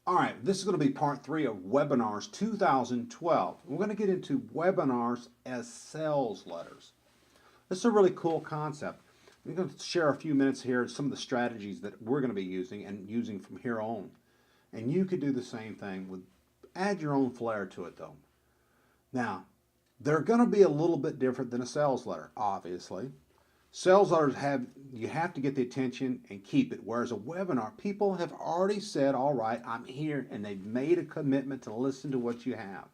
All right, this is going to be part 3 of Webinars 2012. We're going to get into webinars as sales letters. This is a really cool concept. I'm going to share a few minutes here, some of the strategies that we're going to be using and using from here on. And you could do the same thing with, add your own flair to it though. Now, they're going to be a little bit different than a sales letter, obviously. Sales letters you have to get the attention and keep it, whereas a webinar, people have already said, all right, I'm here, and they've made a commitment to listen to what you have.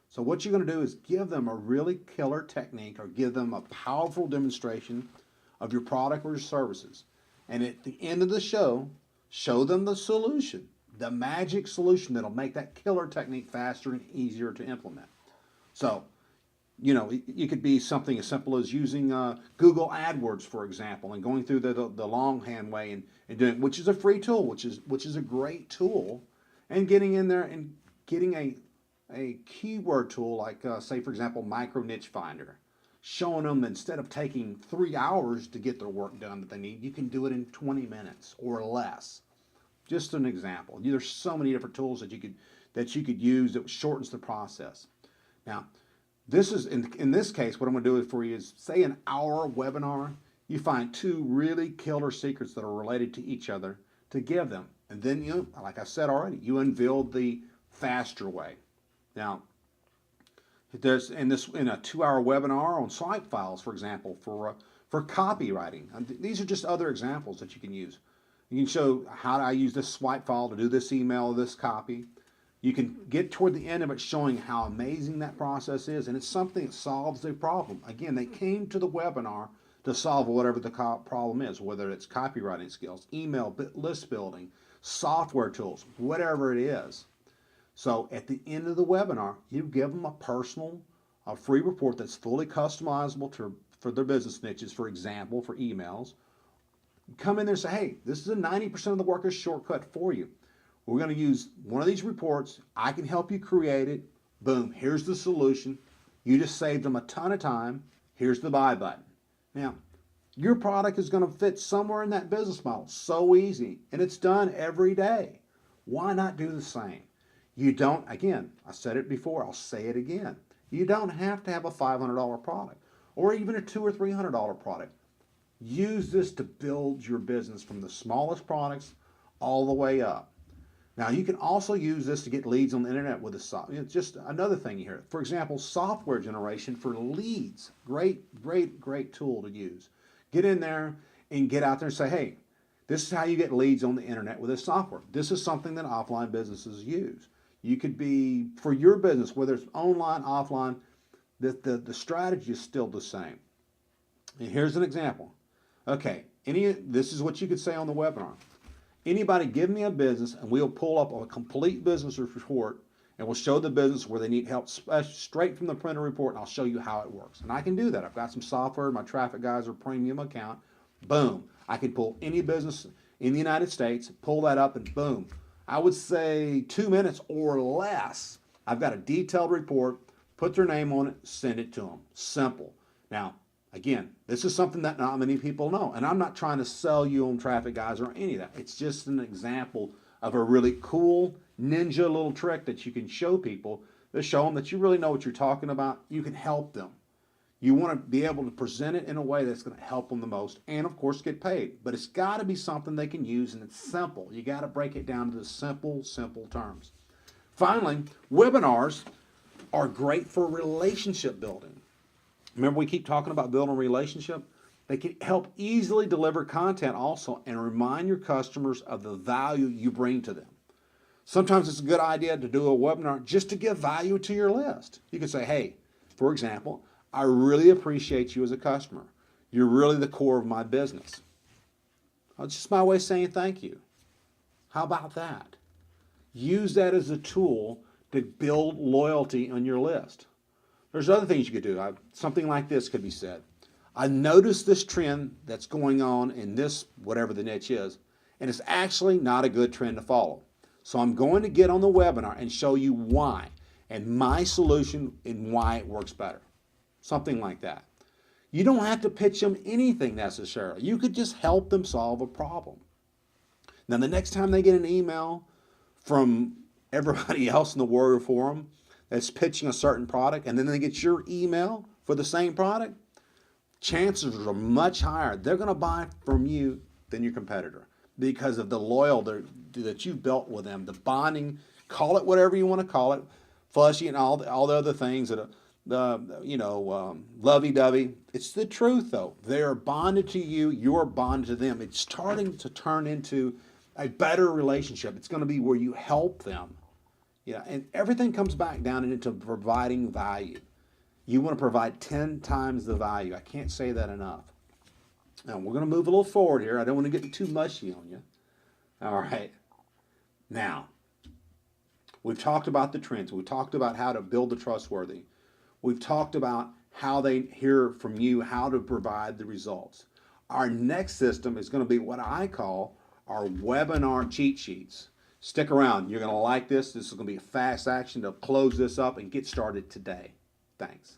So what you're going to do is give them a really killer technique or give them a powerful demonstration of your product or your services. And at the end of the show them the solution, the magic solution that'll make that killer technique faster and easier to implement. So, you know, it could be something as simple as using Google AdWords, for example, and going through the longhand way and doing, which is a free tool, which is a great tool, and getting in there and getting a keyword tool like, say, for example, Micro Niche Finder, showing them that instead of taking 3 hours to get their work done that they need, you can do it in 20 minutes or less. Just an example. There's so many different tools that you could use that shortens the process. Now, this is in this case, what I'm going to do for you is, say, an hour webinar, you find 2 really killer secrets that are related to each other to give them. And then, you, like I said already, you unveil the faster way. Now, there's in a 2-hour webinar on site files, for example, for copywriting. These are just other examples that you can use. You can show how I use this swipe file to do this email, this copy. You can get toward the end of it showing how amazing that process is, and it's something that solves a problem. Again, they came to the webinar to solve whatever the problem is, whether it's copywriting skills, email, list building, software tools, whatever it is. So at the end of the webinar, you give them a free report that's fully customizable for their business niches, for example, for emails. Come in there and say, hey, this is a 90% of the workers shortcut for you. We're going to use one of these reports. I can help you create it. Boom, here's the solution. You just saved them a ton of time. Here's the buy button. Now, your product is going to fit somewhere in that business model. So easy. And it's done every day. Why not do the same? You don't, again, I said it before, I'll say it again. You don't have to have a $500 product or even a $200 or $300 product. Use this to build your business from the smallest products all the way up. Now, you can also use this to get leads on the internet with it's just another thing you hear. For example, software generation for leads. Great tool to use. Get in there and get out there and say, hey, this is how you get leads on the internet with this software. This is something that offline businesses use. You could be, for your business, whether it's online, offline, the strategy is still the same. And here's an example. Okay, this is what you could say on the webinar. Anybody give me a business and we'll pull up a complete business report and we'll show the business where they need help straight from the printer report, and I'll show you how it works. And I can do that. I've got some software. My Traffic Guys are premium account. Boom. I can pull any business in the United States, pull that up, and boom. I would say 2 minutes or less. I've got a detailed report, put their name on it, send it to them. Simple. Now, again, this is something that not many people know, and I'm not trying to sell you on Traffic Guys or any of that. It's just an example of a really cool ninja little trick that you can show people to show them that you really know what you're talking about. You can help them. You want to be able to present it in a way that's going to help them the most and, of course, get paid. But it's got to be something they can use, and it's simple. You got to break it down to the simple terms. Finally, webinars are great for relationship building. Remember, we keep talking about building a relationship? They can help easily deliver content also and remind your customers of the value you bring to them. Sometimes it's a good idea to do a webinar just to give value to your list. You can say, hey, for example, I really appreciate you as a customer. You're really the core of my business. It's just my way of saying thank you. How about that? Use that as a tool to build loyalty on your list. There's other things you could do. Something like this could be said. I noticed this trend that's going on in this, whatever the niche is, and it's actually not a good trend to follow. So I'm going to get on the webinar and show you why and my solution and why it works better. Something like that. You don't have to pitch them anything necessarily. You could just help them solve a problem. Now, the next time they get an email from everybody else in the Warrior Forum that's pitching a certain product, and then they get your email for the same product, chances are much higher they're going to buy from you than your competitor because of the loyalty that you've built with them, the bonding, call it whatever you want to call it, fuzzy and all the other things that lovey-dovey. It's the truth, though. They're bonded to you. You're bonded to them. It's starting to turn into a better relationship. It's going to be where you help them. Yeah, and everything comes back down into providing value. You want to provide 10 times the value. I can't say that enough. Now, we're going to move a little forward here. I don't want to get too mushy on you. All right. Now, we've talked about the trends. We've talked about how to build the trustworthy. We've talked about how they hear from you, how to provide the results. Our next system is going to be what I call our webinar cheat sheets. Stick around. You're going to like this. This is going to be a fast action to close this up and get started today. Thanks.